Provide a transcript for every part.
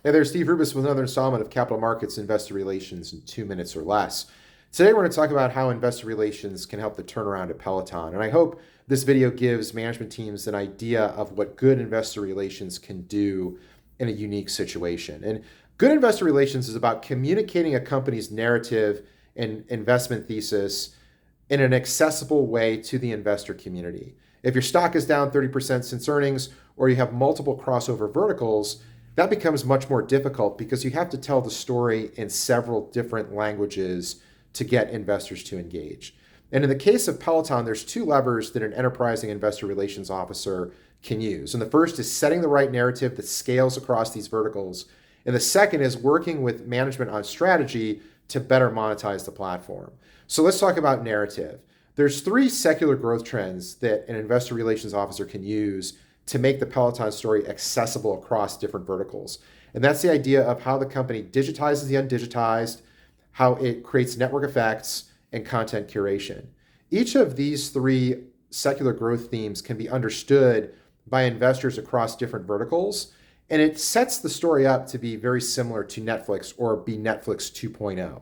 Hey there, Steve Rubis with another installment of Capital Markets Investor Relations in 2 minutes or less. Today we're going to talk about how investor relations can help the turnaround at Peloton. And I hope this video gives management teams an idea of what good investor relations can do in a unique situation. And good investor relations is about communicating a company's narrative and investment thesis in an accessible way to the investor community. If your stock is down 30% since earnings, or you have multiple crossover verticals, that becomes much more difficult because you have to tell the story in several different languages to get investors to engage. And in the case of Peloton, there's two levers that an enterprising investor relations officer can use. And the first is setting the right narrative that scales across these verticals. And the second is working with management on strategy to better monetize the platform. So let's talk about narrative. There's three secular growth trends that an investor relations officer can use to make the Peloton story accessible across different verticals. And that's the idea of how the company digitizes the undigitized, how it creates network effects, and content curation. Each of these three secular growth themes can be understood by investors across different verticals, and it sets the story up to be very similar to Netflix or be Netflix 2.0.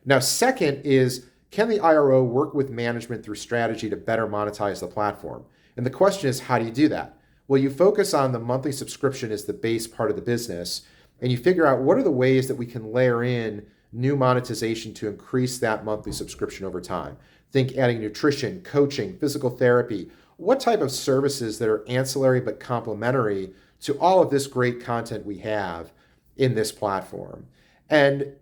Now, second is, can the IRO work with management through strategy to better monetize the platform? And the question is, how do you do that? Well, you focus on the monthly subscription as the base part of the business, and you figure out what are the ways that we can layer in new monetization to increase that monthly subscription over time. Think adding nutrition, coaching, physical therapy, what type of services that are ancillary but complementary to all of this great content we have in this platform. And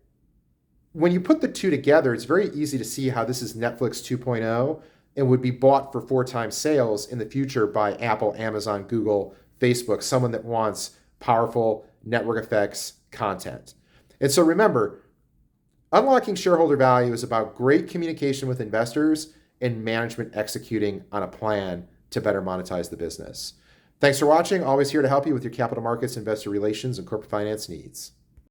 when you put the two together, it's very easy to see how this is Netflix 2.0 and would be bought for 4 times sales in the future by Apple, Amazon, Google, Facebook, someone that wants powerful network effects content. And so remember, unlocking shareholder value is about great communication with investors and management executing on a plan to better monetize the business. Thanks for watching. Always here to help you with your capital markets, investor relations, and corporate finance needs.